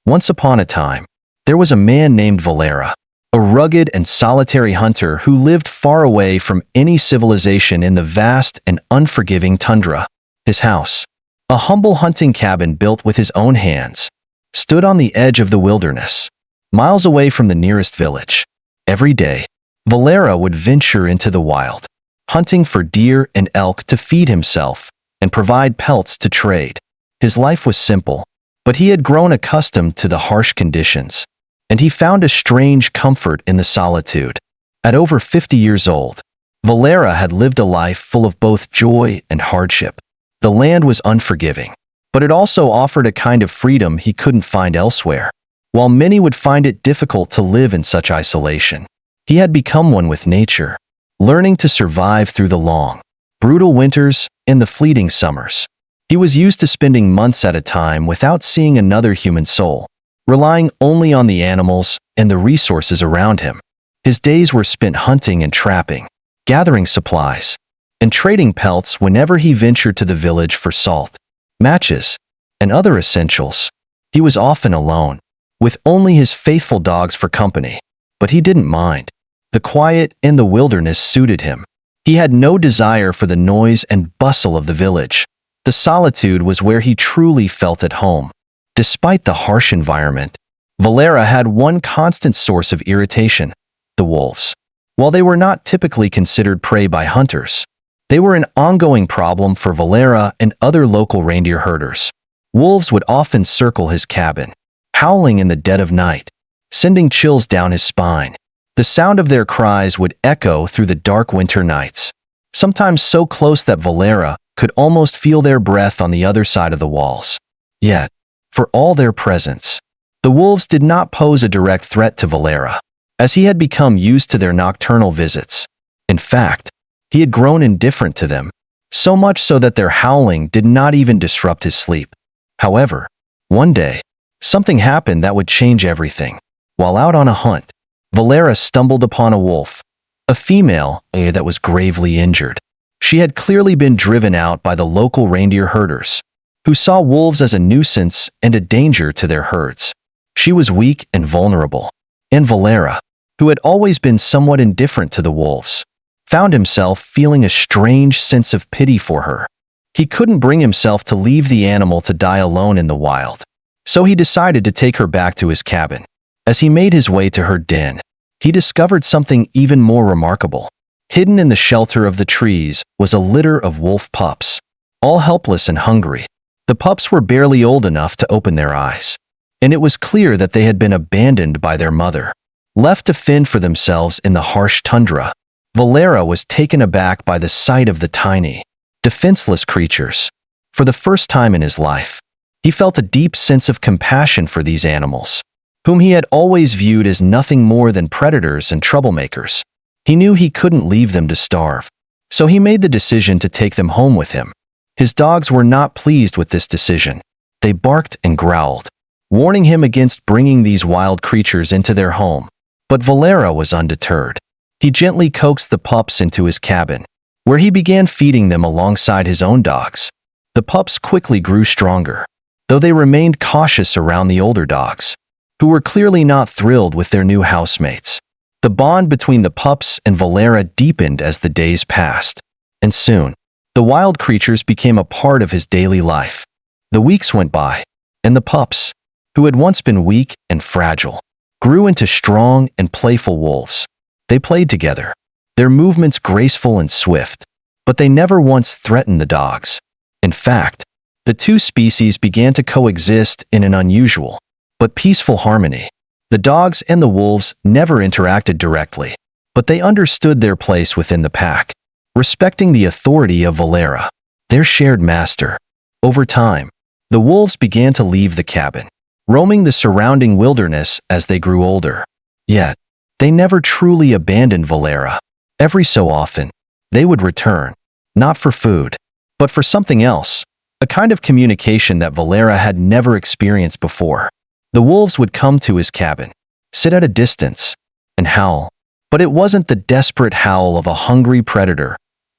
Once upon a time, there was a man named Valera, a rugged and solitary hunter who lived far away from any civilization in the vast and unforgiving tundra. His house, a humble hunting cabin built with his own hands, stood on the edge of the wilderness, miles away from the nearest village. Every day, Valera would venture into the wild, hunting for deer and elk to feed himself and provide pelts to trade. His life was simple, but he had grown accustomed to the harsh conditions, and he found a strange comfort in the solitude. At over 50 years old, Valera had lived a life full of both joy and hardship. The land was unforgiving, but it also offered a kind of freedom he couldn't find elsewhere. While many would find it difficult to live in such isolation, he had become one with nature, learning to survive through the long, brutal winters and the fleeting summers. He was used to spending months at a time without seeing another human soul, relying only on the animals and the resources around him. His days were spent hunting and trapping, gathering supplies, and trading pelts whenever he ventured to the village for salt, matches, and other essentials. He was often alone, with only his faithful dogs for company, but he didn't mind. The quiet in the wilderness suited him. He had no desire for the noise and bustle of the village. The solitude was where he truly felt at home. Despite the harsh environment, Valera had one constant source of irritation: the wolves. While they were not typically considered prey by hunters, they were an ongoing problem for Valera and other local reindeer herders. Wolves would often circle his cabin, howling in the dead of night, sending chills down his spine. The sound of their cries would echo through the dark winter nights, sometimes so close that Valera could almost feel their breath on the other side of the walls. Yet, for all their presence, the wolves did not pose a direct threat to Valera, as he had become used to their nocturnal visits. In fact, he had grown indifferent to them, so much so that their howling did not even disrupt his sleep. However, one day, something happened that would change everything. While out on a hunt, Valera stumbled upon a wolf, a female that was gravely injured. She had clearly been driven out by the local reindeer herders, who saw wolves as a nuisance and a danger to their herds. She was weak and vulnerable, and Valera, who had always been somewhat indifferent to the wolves, found himself feeling a strange sense of pity for her. He couldn't bring himself to leave the animal to die alone in the wild, so he decided to take her back to his cabin. As he made his way to her den, he discovered something even more remarkable. Hidden in the shelter of the trees was a litter of wolf pups, all helpless and hungry. The pups were barely old enough to open their eyes, and it was clear that they had been abandoned by their mother. Left to fend for themselves in the harsh tundra, Valera was taken aback by the sight of the tiny, defenseless creatures. For the first time in his life, he felt a deep sense of compassion for these animals, whom he had always viewed as nothing more than predators and troublemakers. He knew he couldn't leave them to starve, so he made the decision to take them home with him. His dogs were not pleased with this decision. They barked and growled, warning him against bringing these wild creatures into their home. But Valera was undeterred. He gently coaxed the pups into his cabin, where he began feeding them alongside his own dogs. The pups quickly grew stronger, though they remained cautious around the older dogs, who were clearly not thrilled with their new housemates. The bond between the pups and Valera deepened as the days passed, and soon, the wild creatures became a part of his daily life. The weeks went by, and the pups, who had once been weak and fragile, grew into strong and playful wolves. They played together, their movements graceful and swift, but they never once threatened the dogs. In fact, the two species began to coexist in an unusual but peaceful harmony. The dogs and the wolves never interacted directly, but they understood their place within the pack, respecting the authority of Valera, their shared master. Over time, the wolves began to leave the cabin, roaming the surrounding wilderness as they grew older. Yet, they never truly abandoned Valera. Every so often, they would return, not for food, but for something else, a kind of communication that Valera had never experienced before. The wolves would come to his cabin, sit at a distance, and howl. But it wasn't the desperate howl of a hungry predator.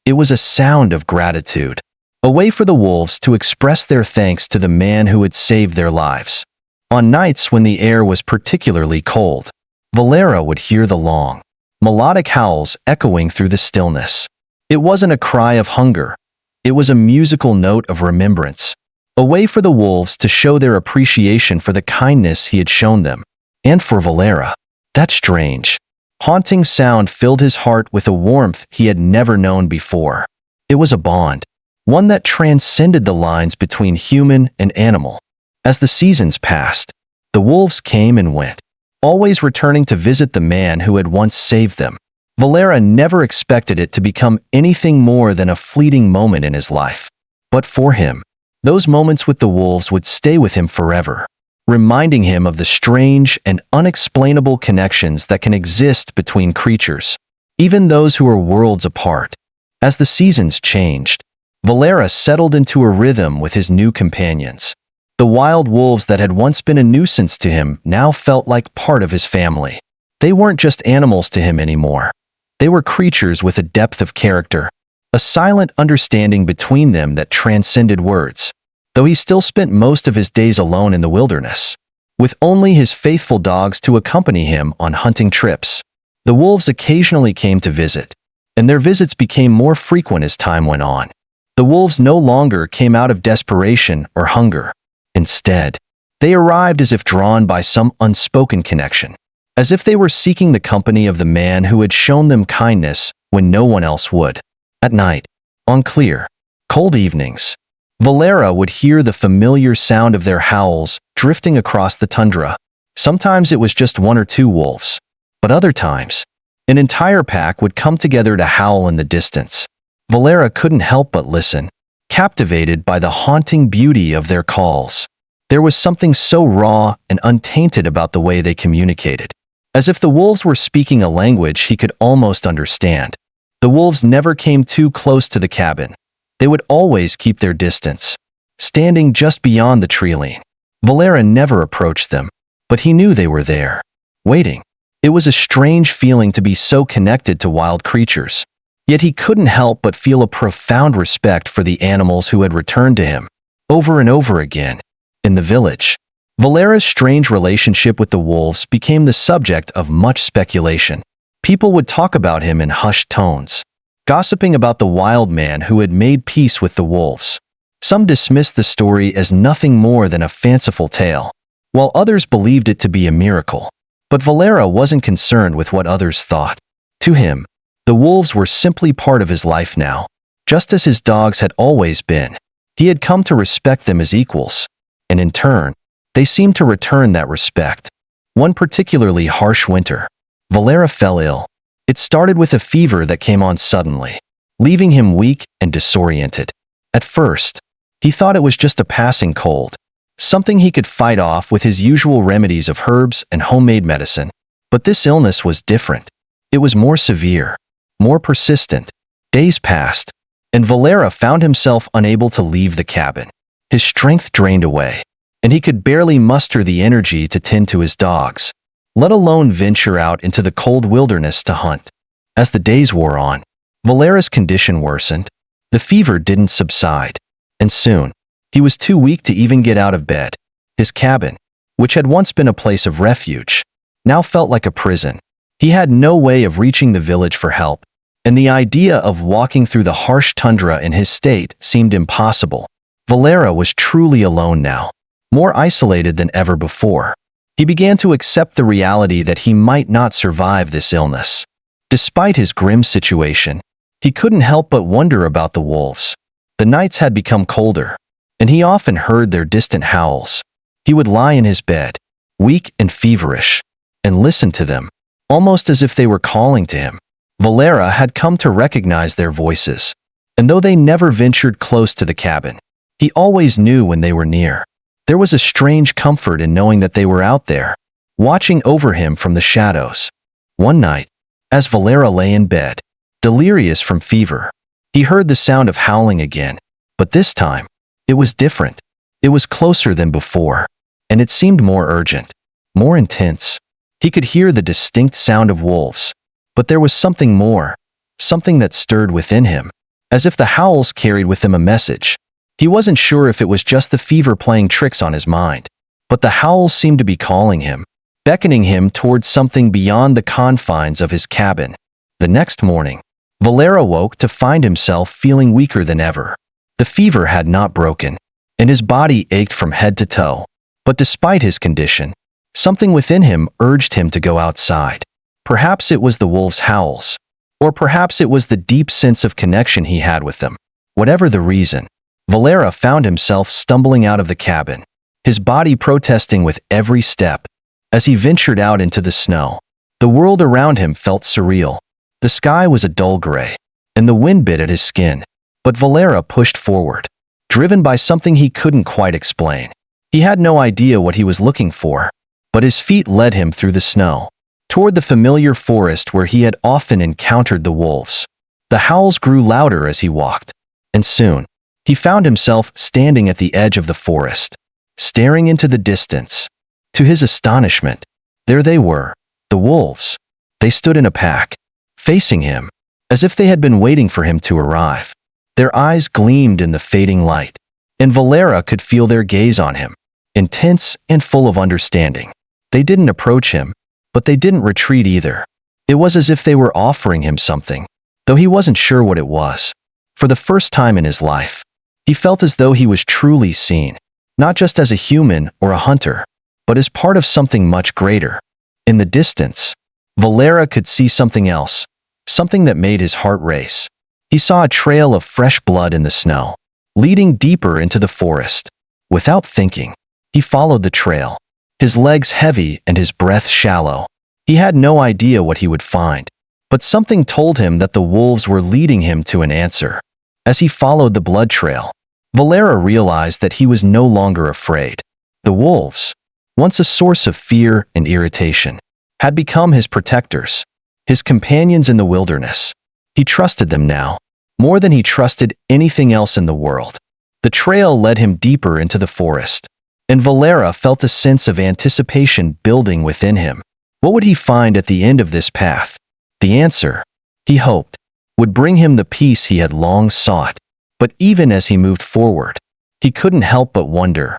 It was a sound of gratitude, a way for the wolves to express their thanks to the man who had saved their lives. On nights when the air was particularly cold, Valera would hear the long, melodic howls echoing through the stillness. It wasn't a cry of hunger. It was a musical note of remembrance, a way for the wolves to show their appreciation for the kindness he had shown them. And for Valera, that strange, haunting sound filled his heart with a warmth he had never known before. It was a bond, one that transcended the lines between human and animal. As the seasons passed, the wolves came and went, always returning to visit the man who had once saved them. Valera never expected it to become anything more than a fleeting moment in his life. But for him, those moments with the wolves would stay with him forever, reminding him of the strange and unexplainable connections that can exist between creatures, even those who are worlds apart. As the seasons changed, Valera settled into a rhythm with his new companions. The wild wolves that had once been a nuisance to him now felt like part of his family. They weren't just animals to him anymore. They were creatures with a depth of character, a silent understanding between them that transcended words. Though he still spent most of his days alone in the wilderness, with only his faithful dogs to accompany him on hunting trips, the wolves occasionally came to visit, and their visits became more frequent as time went on. The wolves no longer came out of desperation or hunger. Instead, they arrived as if drawn by some unspoken connection, as if they were seeking the company of the man who had shown them kindness when no one else would. At night, on clear, cold evenings, Valera would hear the familiar sound of their howls drifting across the tundra. Sometimes it was just one or two wolves, but other times, an entire pack would come together to howl in the distance. Valera couldn't help but listen, captivated by the haunting beauty of their calls. There was something so raw and untainted about the way they communicated, as if the wolves were speaking a language he could almost understand. The wolves never came too close to the cabin. They would always keep their distance, standing just beyond the tree line. Valera never approached them, but he knew they were there, waiting. It was a strange feeling to be so connected to wild creatures. Yet he couldn't help but feel a profound respect for the animals who had returned to him, over and over again. In the village, Valera's strange relationship with the wolves became the subject of much speculation. People would talk about him in hushed tones, gossiping about the wild man who had made peace with the wolves. Some dismissed the story as nothing more than a fanciful tale, while others believed it to be a miracle. But Valera wasn't concerned with what others thought. To him, the wolves were simply part of his life now, just as his dogs had always been. He had come to respect them as equals, and in turn, they seemed to return that respect. One particularly harsh winter, Valera fell ill. It started with a fever that came on suddenly, leaving him weak and disoriented. At first, he thought it was just a passing cold, something he could fight off with his usual remedies of herbs and homemade medicine. But this illness was different. It was more severe, more persistent. Days passed, and Valera found himself unable to leave the cabin. His strength drained away, and he could barely muster the energy to tend to his dogs, let alone venture out into the cold wilderness to hunt. As the days wore on, Valera's condition worsened. The fever didn't subside, and soon, he was too weak to even get out of bed. His cabin, which had once been a place of refuge, now felt like a prison. He had no way of reaching the village for help, and the idea of walking through the harsh tundra in his state seemed impossible. Valera was truly alone now, more isolated than ever before. He began to accept the reality that he might not survive this illness. Despite his grim situation, he couldn't help but wonder about the wolves. The nights had become colder, and he often heard their distant howls. He would lie in his bed, weak and feverish, and listen to them, almost as if they were calling to him. Valera had come to recognize their voices, and though they never ventured close to the cabin, he always knew when they were near. There was a strange comfort in knowing that they were out there, watching over him from the shadows. One night, as Valera lay in bed, delirious from fever, he heard the sound of howling again, but this time, it was different. It was closer than before, and it seemed more urgent, more intense. He could hear the distinct sound of wolves, but there was something more, something that stirred within him, as if the howls carried with them a message. He wasn't sure if it was just the fever playing tricks on his mind, but the howls seemed to be calling him, beckoning him towards something beyond the confines of his cabin. The next morning, Valera woke to find himself feeling weaker than ever. The fever had not broken, and his body ached from head to toe. But despite his condition, something within him urged him to go outside. Perhaps it was the wolves' howls, or perhaps it was the deep sense of connection he had with them. Whatever the reason, Valera found himself stumbling out of the cabin, his body protesting with every step. As he ventured out into the snow, the world around him felt surreal. The sky was a dull gray, and the wind bit at his skin. But Valera pushed forward, driven by something he couldn't quite explain. He had no idea what he was looking for, but his feet led him through the snow, toward the familiar forest where he had often encountered the wolves. The howls grew louder as he walked, and soon, he found himself standing at the edge of the forest, staring into the distance. To his astonishment, there they were, the wolves. They stood in a pack, facing him, as if they had been waiting for him to arrive. Their eyes gleamed in the fading light, and Valera could feel their gaze on him, intense and full of understanding. They didn't approach him, but they didn't retreat either. It was as if they were offering him something, though he wasn't sure what it was. For the first time in his life, he felt as though he was truly seen, not just as a human or a hunter, but as part of something much greater. In the distance, Valera could see something else, something that made his heart race. He saw a trail of fresh blood in the snow, leading deeper into the forest. Without thinking, he followed the trail, his legs heavy and his breath shallow. He had no idea what he would find, but something told him that the wolves were leading him to an answer. As he followed the blood trail, Valera realized that he was no longer afraid. The wolves, once a source of fear and irritation, had become his protectors, his companions in the wilderness. He trusted them now, more than he trusted anything else in the world. The trail led him deeper into the forest, and Valera felt a sense of anticipation building within him. What would he find at the end of this path? The answer, he hoped, would bring him the peace he had long sought. But even as he moved forward, he couldn't help but wonder,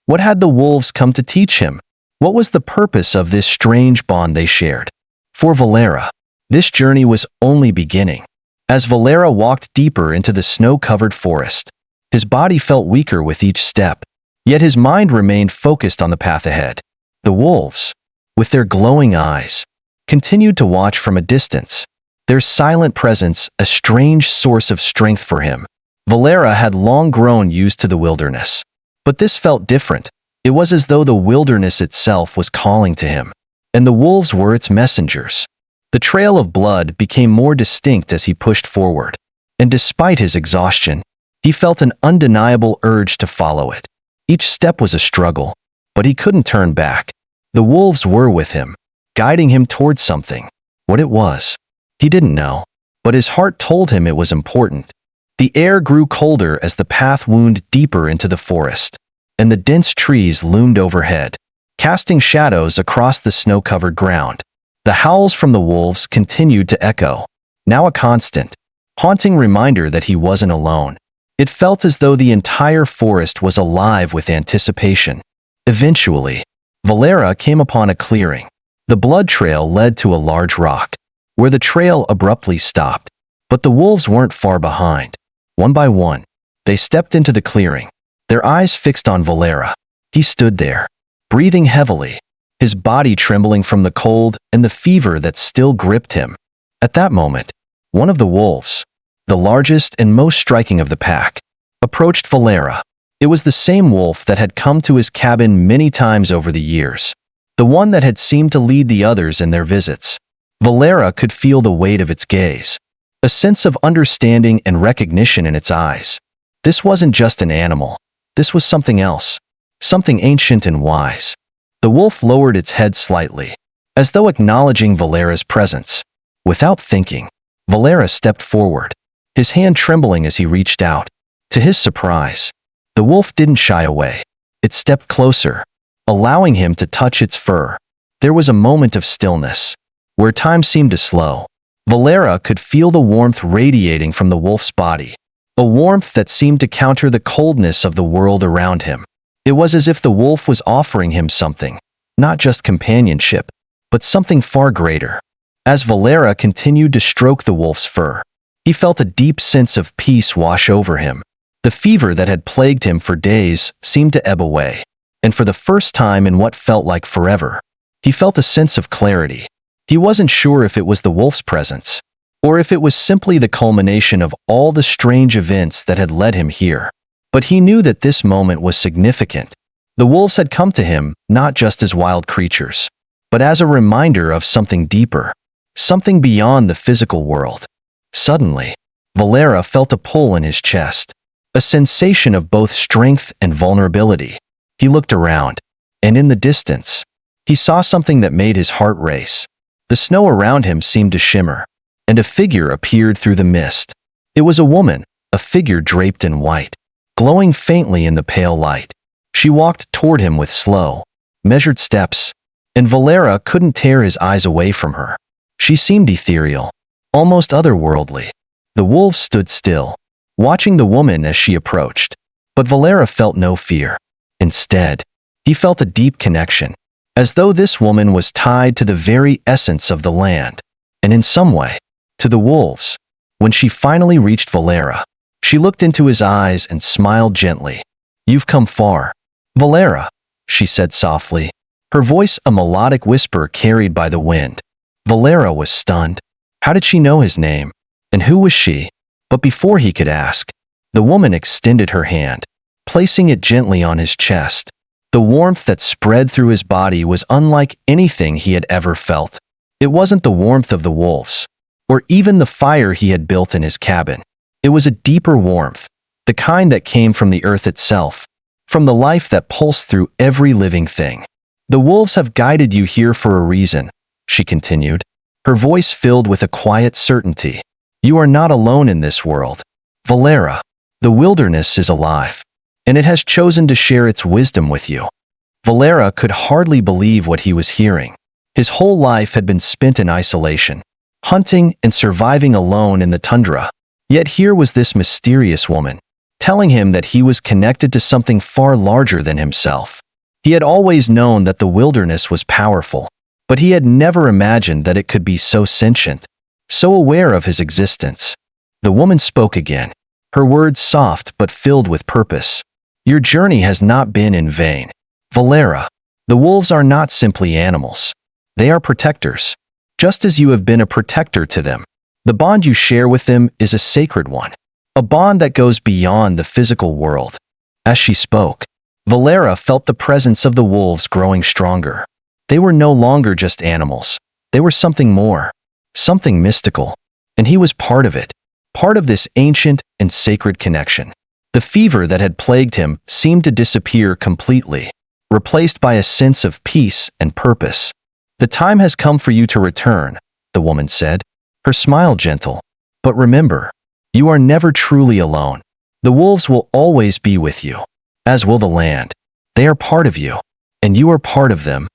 what had the wolves come to teach him? What was the purpose of this strange bond they shared? For Valera, this journey was only beginning. As Valera walked deeper into the snow-covered forest, his body felt weaker with each step, yet his mind remained focused on the path ahead. The wolves, with their glowing eyes, continued to watch from a distance, their silent presence a strange source of strength for him. Valera had long grown used to the wilderness, but this felt different. It was as though the wilderness itself was calling to him, and the wolves were its messengers. The trail of blood became more distinct as he pushed forward, and despite his exhaustion, he felt an undeniable urge to follow it. Each step was a struggle, but he couldn't turn back. The wolves were with him, guiding him towards something. What it was, he didn't know, but his heart told him it was important. The air grew colder as the path wound deeper into the forest, and the dense trees loomed overhead, casting shadows across the snow-covered ground. The howls from the wolves continued to echo, now a constant, haunting reminder that he wasn't alone. It felt as though the entire forest was alive with anticipation. Eventually, Valera came upon a clearing. The blood trail led to a large rock, where the trail abruptly stopped. But the wolves weren't far behind. One by one, they stepped into the clearing, their eyes fixed on Valera. He stood there, breathing heavily, his body trembling from the cold and the fever that still gripped him. At that moment, one of the wolves, the largest and most striking of the pack, approached Valera. It was the same wolf that had come to his cabin many times over the years, the one that had seemed to lead the others in their visits. Valera could feel the weight of its gaze, a sense of understanding and recognition in its eyes. This wasn't just an animal. This was something else, something ancient and wise. The wolf lowered its head slightly, as though acknowledging Valera's presence. Without thinking, Valera stepped forward, his hand trembling as he reached out. To his surprise, the wolf didn't shy away. It stepped closer, allowing him to touch its fur. There was a moment of stillness, where time seemed to slow. Valera could feel the warmth radiating from the wolf's body, a warmth that seemed to counter the coldness of the world around him. It was as if the wolf was offering him something, not just companionship, but something far greater. As Valera continued to stroke the wolf's fur, he felt a deep sense of peace wash over him. The fever that had plagued him for days seemed to ebb away, and for the first time in what felt like forever, he felt a sense of clarity. He wasn't sure if it was the wolf's presence, or if it was simply the culmination of all the strange events that had led him here. But he knew that this moment was significant. The wolves had come to him not just as wild creatures, but as a reminder of something deeper, something beyond the physical world. Suddenly, Valera felt a pull in his chest, a sensation of both strength and vulnerability. He looked around, and in the distance, he saw something that made his heart race. The snow around him seemed to shimmer, and a figure appeared through the mist. It was a woman, a figure draped in white, glowing faintly in the pale light. She walked toward him with slow, measured steps, and Valera couldn't tear his eyes away from her. She seemed ethereal, almost otherworldly. The wolves stood still, watching the woman as she approached. But Valera felt no fear. Instead, he felt a deep connection, as though this woman was tied to the very essence of the land, and in some way, to the wolves. When she finally reached Valera, she looked into his eyes and smiled gently. "You've come far, Valera," she said softly, her voice a melodic whisper carried by the wind. Valera was stunned. How did she know his name? And who was she? But before he could ask, the woman extended her hand, placing it gently on his chest. The warmth that spread through his body was unlike anything he had ever felt. It wasn't the warmth of the wolves, or even the fire he had built in his cabin. It was a deeper warmth, the kind that came from the earth itself, from the life that pulsed through every living thing. "The wolves have guided you here for a reason," she continued, her voice filled with a quiet certainty. "You are not alone in this world, Valera. The wilderness is alive, and it has chosen to share its wisdom with you." Valera could hardly believe what he was hearing. His whole life had been spent in isolation, hunting and surviving alone in the tundra. Yet here was this mysterious woman, telling him that he was connected to something far larger than himself. He had always known that the wilderness was powerful, but he had never imagined that it could be so sentient, so aware of his existence. The woman spoke again, her words soft but filled with purpose. "Your journey has not been in vain, Valera. The wolves are not simply animals. They are protectors, just as you have been a protector to them. The bond you share with them is a sacred one, a bond that goes beyond the physical world." As she spoke, Valera felt the presence of the wolves growing stronger. They were no longer just animals. They were something more, something mystical, and he was part of it, part of this ancient and sacred connection. The fever that had plagued him seemed to disappear completely, replaced by a sense of peace and purpose. "The time has come for you to return," the woman said, her smile gentle. "But remember, you are never truly alone. The wolves will always be with you, as will the land. They are part of you, and you are part of them."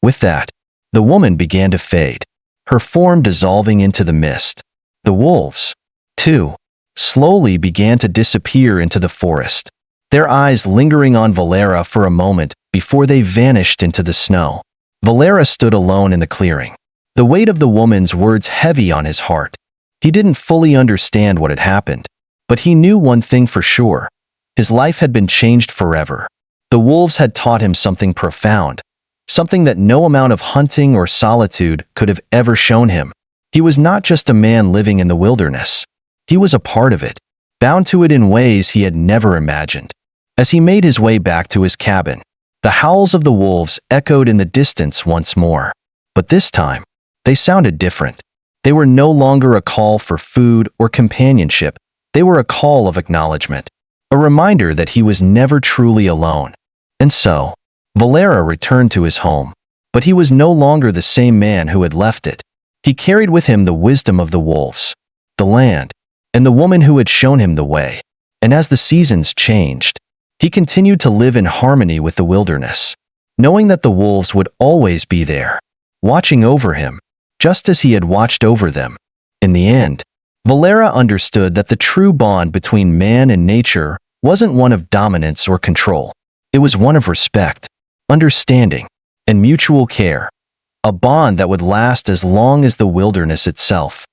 With that, the woman began to fade, her form dissolving into the mist. The wolves, too, slowly began to disappear into the forest, their eyes lingering on Valera for a moment before they vanished into the snow. Valera stood alone in the clearing, the weight of the woman's words heavy on his heart. He didn't fully understand what had happened, but he knew one thing for sure. His life had been changed forever. The wolves had taught him something profound, something that no amount of hunting or solitude could have ever shown him. He was not just a man living in the wilderness. He was a part of it, bound to it in ways he had never imagined. As he made his way back to his cabin, the howls of the wolves echoed in the distance once more. But this time, they sounded different. They were no longer a call for food or companionship. They were a call of acknowledgement, a reminder that he was never truly alone. And so, Valera returned to his home. But he was no longer the same man who had left it. He carried with him the wisdom of the wolves, the land, and the woman who had shown him the way. And as the seasons changed, he continued to live in harmony with the wilderness, knowing that the wolves would always be there, watching over him, just as he had watched over them. In the end, Valera understood that the true bond between man and nature wasn't one of dominance or control. It was one of respect, understanding, and mutual care, a bond that would last as long as the wilderness itself.